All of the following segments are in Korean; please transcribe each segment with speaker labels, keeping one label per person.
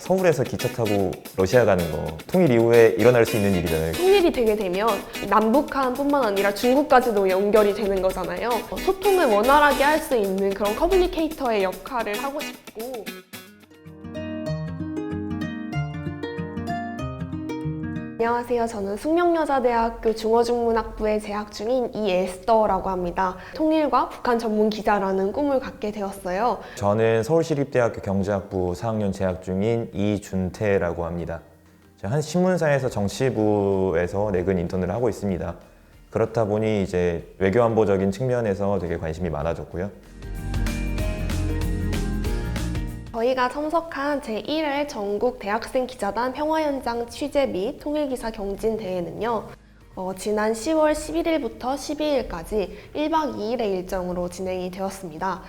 Speaker 1: 서울에서 기차 타고 러시아 가는 거 통일 이후에 일어날 수 있는 일이잖아요.
Speaker 2: 통일이 되게 되면 남북한뿐만 아니라 중국까지도 연결이 되는 거잖아요. 소통을 원활하게 할 수 있는 그런 커뮤니케이터의 역할을 하고 싶고, 안녕하세요. 저는 숙명여자대학교 중어중문학부에 재학 중인 이에스더라고 합니다. 통일과 북한 전문 기자라는 꿈을 갖게 되었어요.
Speaker 1: 저는 서울시립대학교 경제학부 4학년 재학 중인 이준태라고 합니다. 제가 한 신문사에서 정치부에서 내근 인턴을 하고 있습니다. 그렇다 보니 이제 외교안보적인 측면에서 되게 관심이 많아졌고요.
Speaker 2: 저희가 참석한 제1회 전국 대학생 기자단 평화현장 취재 및 통일기사 경진대회는요. 지난 10월 11일부터 12일까지 1박 2일의 일정으로 진행이 되었습니다.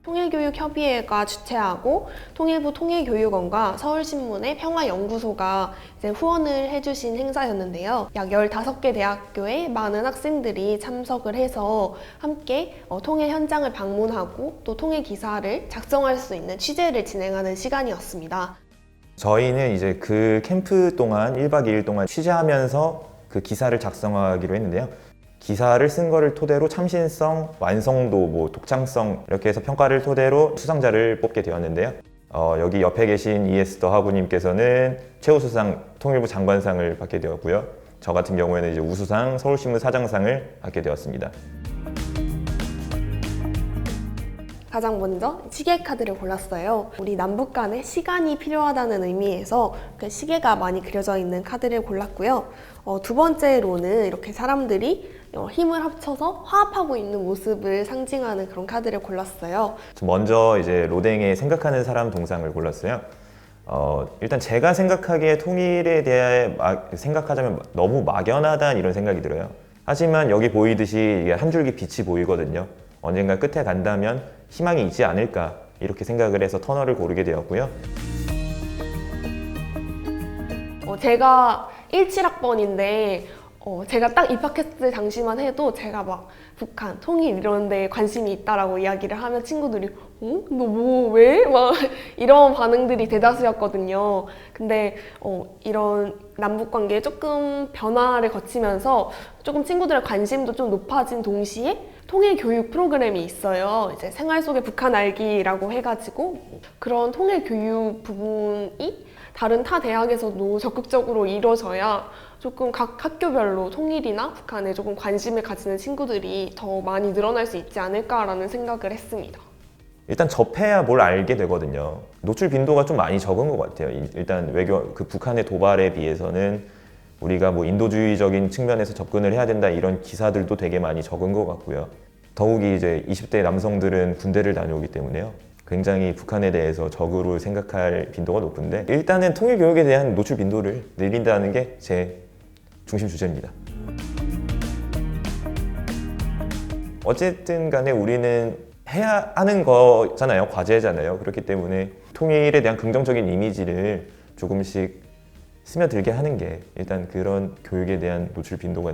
Speaker 2: 통일교육협의회가 주최하고 통일부 통일교육원과 서울신문의 평화연구소가 이제 후원을 해주신 행사였는데요. 약 15개 대학교의 많은 학생들이 참석을 해서 함께 통일 현장을 방문하고 또 통일 기사를 작성할 수 있는 취재를 진행하는 시간이었습니다.
Speaker 1: 저희는 이제 그 캠프 동안 1박 2일 동안 취재하면서 그 기사를 작성하기로 했는데요. 기사를 쓴 거를 토대로 참신성, 완성도, 독창성 이렇게 해서 평가를 토대로 수상자를 뽑게 되었는데요. 여기 옆에 계신 이에스더 하부님께서는 최우수상 통일부 장관상을 받게 되었고요. 저 같은 경우에는 이제 우수상 서울신문 사장상을 받게 되었습니다.
Speaker 2: 가장 먼저 시계 카드를 골랐어요. 우리 남북 간에 시간이 필요하다는 의미에서 그 시계가 많이 그려져 있는 카드를 골랐고요. 두 번째로는 이렇게 사람들이 힘을 합쳐서 화합하고 있는 모습을 상징하는 그런 카드를 골랐어요.
Speaker 1: 먼저 이제 로댕의 생각하는 사람 동상을 골랐어요. 일단 제가 생각하기에 통일에 대해 생각하자면 너무 막연하다 이런 생각이 들어요. 하지만 여기 보이듯이 이게 한 줄기 빛이 보이거든요. 언젠가 끝에 간다면 희망이 있지 않을까 이렇게 생각을 해서 터널을 고르게 되었고요.
Speaker 2: 제가 17학번인데 제가 딱 입학했을 당시만 해도 제가 막 북한, 통일 이런 데 관심이 있다라고 이야기를 하면 친구들이 너 뭐 왜? 막 이런 반응들이 대다수였거든요. 근데 이런 남북 관계에 조금 변화를 거치면서 조금 친구들의 관심도 좀 높아진 동시에 통일 교육 프로그램이 있어요. 이제 생활 속의 북한 알기라고 해가지고 그런 통일 교육 부분이 다른 타 대학에서도 적극적으로 이루어져야 조금 각 학교별로 통일이나 북한에 조금 관심을 가지는 친구들이 더 많이 늘어날 수 있지 않을까라는 생각을 했습니다.
Speaker 1: 일단 접해야 뭘 알게 되거든요. 노출 빈도가 좀 많이 적은 것 같아요. 일단 그 북한의 도발에 비해서는 우리가 인도주의적인 측면에서 접근을 해야 된다 이런 기사들도 되게 많이 적은 것 같고요. 더욱이 이제 20대 남성들은 군대를 다녀오기 때문에요. 굉장히 북한에 대해서 적으로 생각할 빈도가 높은데 일단은 통일 교육에 대한 노출 빈도를 늘린다는 게 제 중심 주제입니다. 어쨌든 간에 우리는 해야 하는 거잖아요. 과제잖아요. 그렇기 때문에 통일에 대한 긍정적인 이미지를 조금씩 스며들게 하는 게 일단 그런 교육에 대한 노출 빈도가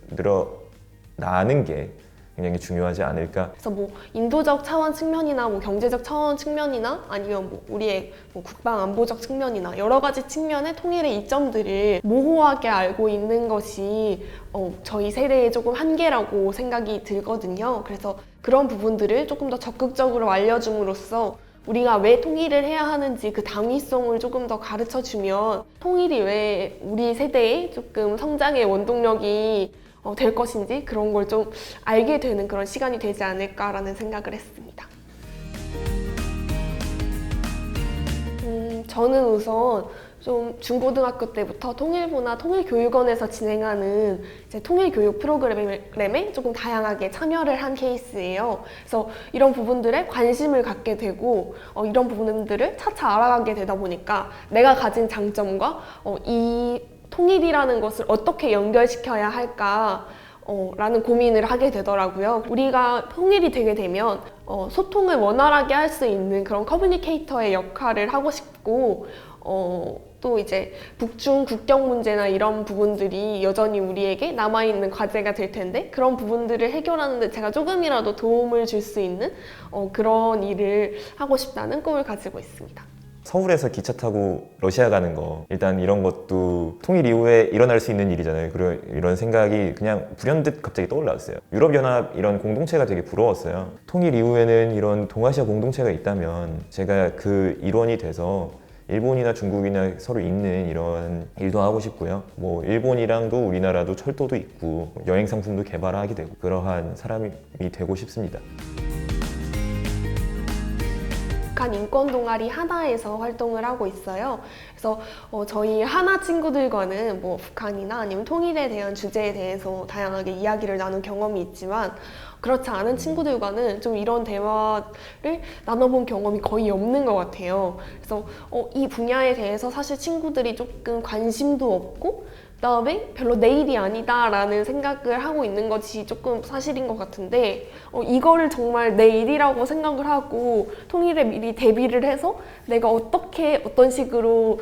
Speaker 1: 늘어나는 게 굉장히 중요하지 않을까.
Speaker 2: 그래서 인도적 차원 측면이나 경제적 차원 측면이나 아니면 우리의 국방 안보적 측면이나 여러 가지 측면의 통일의 이점들을 모호하게 알고 있는 것이 저희 세대의 조금 한계라고 생각이 들거든요. 그래서 그런 부분들을 조금 더 적극적으로 알려줌으로써 우리가 왜 통일을 해야 하는지 그 당위성을 조금 더 가르쳐주면 통일이 왜 우리 세대의 조금 성장의 원동력이 될 것인지 그런 걸 좀 알게 되는 그런 시간이 되지 않을까라는 생각을 했습니다. 저는 우선 좀 중고등학교 때부터 통일부나 통일교육원에서 진행하는 이제 통일교육 프로그램에 조금 다양하게 참여를 한 케이스예요. 그래서 이런 부분들에 관심을 갖게 되고 이런 부분들을 차차 알아가게 되다 보니까 내가 가진 장점과 이 통일이라는 것을 어떻게 연결시켜야 할까 라는 고민을 하게 되더라고요. 우리가 통일이 되게 되면 소통을 원활하게 할 수 있는 그런 커뮤니케이터의 역할을 하고 싶고 또 이제 북중 국경 문제나 이런 부분들이 여전히 우리에게 남아있는 과제가 될 텐데 그런 부분들을 해결하는 데 제가 조금이라도 도움을 줄 수 있는 그런 일을 하고 싶다는 꿈을 가지고 있습니다.
Speaker 1: 서울에서 기차 타고 러시아 가는 거 일단 이런 것도 통일 이후에 일어날 수 있는 일이잖아요. 그런 이런 생각이 그냥 불현듯 갑자기 떠올랐어요. 유럽연합 이런 공동체가 되게 부러웠어요. 통일 이후에는 이런 동아시아 공동체가 있다면 제가 그 일원이 돼서 일본이나 중국이나 서로 잇는 이런 일도 하고 싶고요. 뭐 일본이랑도 우리나라도 철도도 있고 여행 상품도 개발하게 되고 그러한 사람이 되고 싶습니다.
Speaker 2: 북한 인권 동아리 하나에서 활동을 하고 있어요. 그래서 저희 하나 친구들과는 뭐 북한이나 아니면 통일에 대한 주제에 대해서 다양하게 이야기를 나눈 경험이 있지만 그렇지 않은 친구들과는 좀 이런 대화를 나눠본 경험이 거의 없는 것 같아요. 그래서 이 분야에 대해서 사실 친구들이 조금 관심도 없고 그다음에 별로 내 일이 아니다라는 생각을 하고 있는 것이 조금 사실인 것 같은데 이거를 정말 내 일이라고 생각을 하고 통일에 미리 대비를 해서 내가 어떻게 어떤 식으로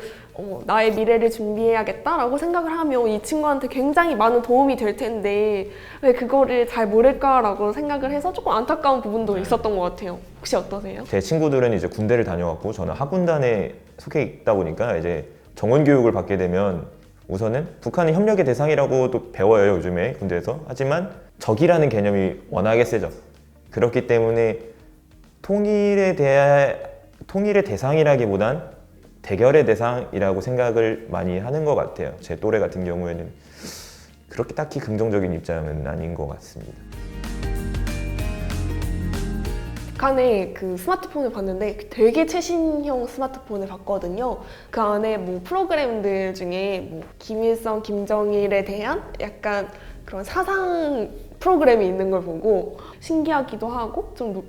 Speaker 2: 나의 미래를 준비해야겠다라고 생각을 하면 이 친구한테 굉장히 많은 도움이 될 텐데 왜 그거를 잘 모를까라고 생각을 해서 조금 안타까운 부분도 있었던 것 같아요. 혹시 어떠세요?
Speaker 1: 제 친구들은 이제 군대를 다녀왔고 저는 하군단에 속해 있다 보니까 이제 정원 교육을 받게 되면 우선은 북한은 협력의 대상이라고 또 배워요, 요즘에 군대에서. 하지만 적이라는 개념이 워낙에 세죠. 그렇기 때문에 통일의 대상이라기보단 대결의 대상이라고 생각을 많이 하는 것 같아요. 제 또래 같은 경우에는 그렇게 딱히 긍정적인 입장은 아닌 것 같습니다.
Speaker 2: 북한의 그 스마트폰을 봤는데 되게 최신형 스마트폰을 봤거든요. 그 안에 뭐 프로그램들 중에 뭐 김일성, 김정일에 대한 약간 그런 사상 프로그램이 있는 걸 보고 신기하기도 하고 좀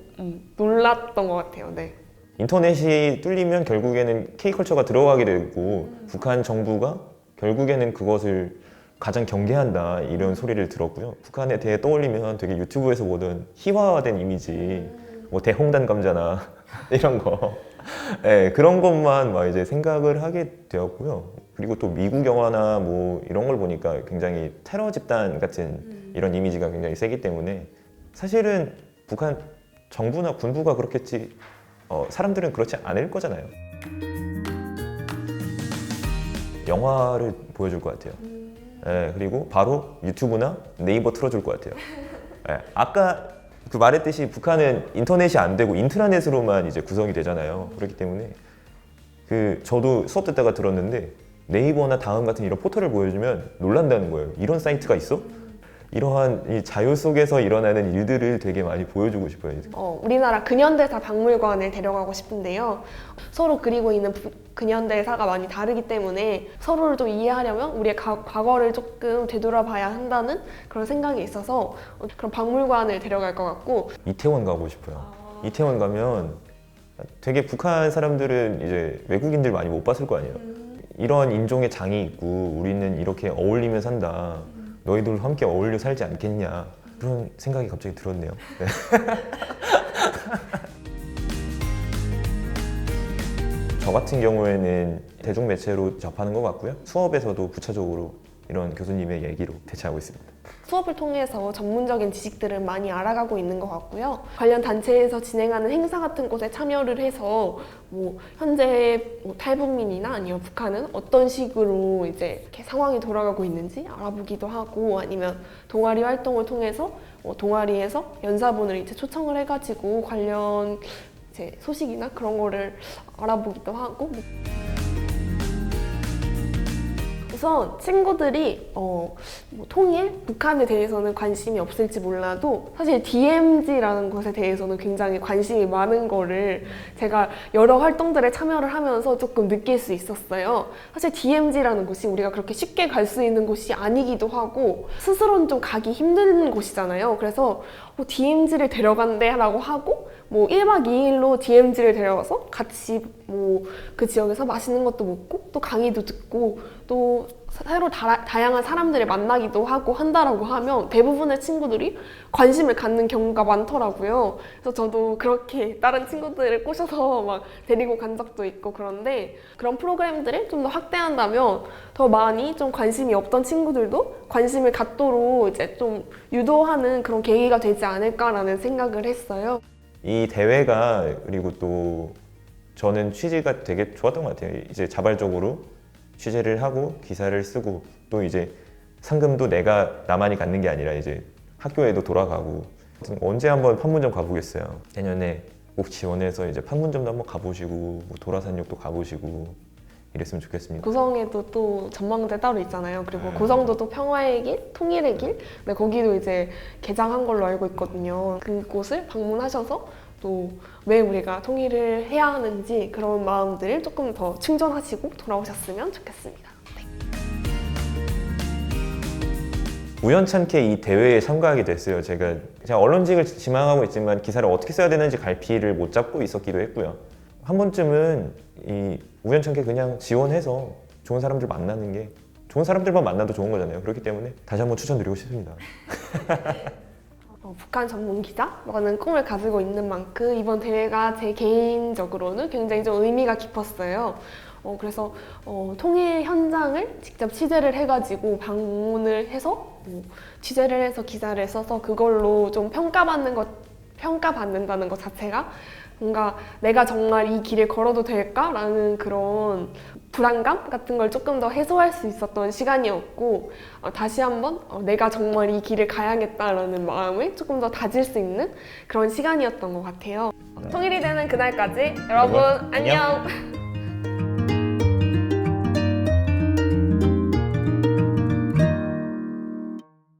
Speaker 2: 놀랐던 것 같아요. 네.
Speaker 1: 인터넷이 뚫리면 결국에는 K컬처가 들어가게 되고 북한 정부가 결국에는 그것을 가장 경계한다 이런 소리를 들었고요. 북한에 대해 떠올리면 되게 유튜브에서 보던 희화화된 이미지 뭐 대홍단 감자나 이런 거 네, 그런 것만 막 이제 생각을 하게 되었고요. 그리고 또 미국 영화나 뭐 이런 걸 보니까 굉장히 테러 집단 같은 이런 이미지가 굉장히 세기 때문에 사실은 북한 정부나 군부가 그렇겠지 사람들은 그렇지 않을 거잖아요. 영화를 보여줄 것 같아요. 네, 그리고 바로 유튜브나 네이버 틀어줄 것 같아요. 네, 아까 그 말했듯이 북한은 인터넷이 안 되고 인트라넷으로만 이제 구성이 되잖아요. 그렇기 때문에 저도 수업 듣다가 들었는데 네이버나 다음 같은 이런 포털을 보여주면 놀란다는 거예요. 이런 사이트가 있어? 이러한 이 자유 속에서 일어나는 일들을 되게 많이 보여주고 싶어요.
Speaker 2: 우리나라 근현대사 박물관을 데려가고 싶은데요. 서로 그리고 있는 근현대사가 많이 다르기 때문에 서로를 좀 이해하려면 우리의 과거를 조금 되돌아봐야 한다는 그런 생각이 있어서 그런 박물관을 데려갈 것 같고
Speaker 1: 이태원 가고 싶어요. 이태원 가면 되게 북한 사람들은 이제 외국인들 많이 못 봤을 거 아니에요. 이런 인종의 장이 있고 우리는 이렇게 어울리며 산다. 너희들 함께 어울려 살지 않겠냐 그런 생각이 갑자기 들었네요. 네. 저 같은 경우에는 대중매체로 접하는 것 같고요. 수업에서도 구체적으로 이런 교수님의 얘기로 대체하고 있습니다.
Speaker 2: 수업을 통해서 전문적인 지식들을 많이 알아가고 있는 것 같고요. 관련 단체에서 진행하는 행사 같은 곳에 참여를 해서 뭐 현재 탈북민이나 아니면 북한은 어떤 식으로 이제 이렇게 상황이 돌아가고 있는지 알아보기도 하고 아니면 동아리 활동을 통해서 동아리에서 연사분을 이제 초청을 해가지고 관련 이제 소식이나 그런 거를 알아보기도 하고. 우선 친구들이 통일, 북한에 대해서는 관심이 없을지 몰라도 사실 DMZ라는 것에 대해서는 굉장히 관심이 많은 거를 제가 여러 활동들에 참여를 하면서 조금 느낄 수 있었어요. 사실 DMZ라는 곳이 우리가 그렇게 쉽게 갈 수 있는 곳이 아니기도 하고 스스로는 좀 가기 힘든 곳이잖아요. 그래서 DMZ를 데려간대 라고 하고 뭐 1박 2일로 DMZ를 데려가서 같이 뭐 그 지역에서 맛있는 것도 먹고 또 강의도 듣고 또 새로 다양한 사람들을 만나기도 하고 한다라고 하면 대부분의 친구들이 관심을 갖는 경우가 많더라고요. 그래서 저도 그렇게 다른 친구들을 꼬셔서 막 데리고 간 적도 있고 그런데 그런 프로그램들을 좀 더 확대한다면 더 많이 좀 관심이 없던 친구들도 관심을 갖도록 이제 좀 유도하는 그런 계기가 되지 않을까라는 생각을 했어요.
Speaker 1: 이 대회가 그리고 또 저는 취지가 되게 좋았던 것 같아요. 이제 자발적으로 취재를 하고 기사를 쓰고 또 이제 상금도 내가 나만이 갖는 게 아니라 이제 학교에도 돌아가고 언제 한번 판문점 가보겠어요. 내년에 꼭 지원해서 이제 판문점도 한번 가보시고 뭐 도라산역도 가보시고 이랬으면 좋겠습니다.
Speaker 2: 고성에도 또 전망대 따로 있잖아요. 그리고 고성도 또 평화의 길, 통일의 길, 네, 거기도 이제 개장한 걸로 알고 있거든요. 그곳을 방문하셔서 또 왜 우리가 통일을 해야 하는지 그런 마음들을 조금 더 충전하시고 돌아오셨으면 좋겠습니다.
Speaker 1: 우연찮게 이 대회에 참가하게 됐어요. 제가 언론직을 지망하고 있지만 기사를 어떻게 써야 되는지 갈피를 못 잡고 있었기도 했고요. 한 번쯤은 이 우연찮게 그냥 지원해서 좋은 사람들 만나는 게 좋은 사람들만 만나도 좋은 거잖아요. 그렇기 때문에 다시 한번 추천드리고 싶습니다.
Speaker 2: 북한 전문 기자라는 꿈을 가지고 있는 만큼 이번 대회가 제 개인적으로는 굉장히 좀 의미가 깊었어요. 그래서 통일 현장을 직접 취재를 해가지고 방문을 해서 취재를 해서 기사를 써서 그걸로 좀 평가받는다는 것 자체가 뭔가 내가 정말 이 길을 걸어도 될까라는 그런 불안감 같은 걸 조금 더 해소할 수 있었던 시간이었고 다시 한번 내가 정말 이 길을 가야겠다라는 마음을 조금 더 다질 수 있는 그런 시간이었던 것 같아요. 통일이 되는 그날까지 여러분 안녕!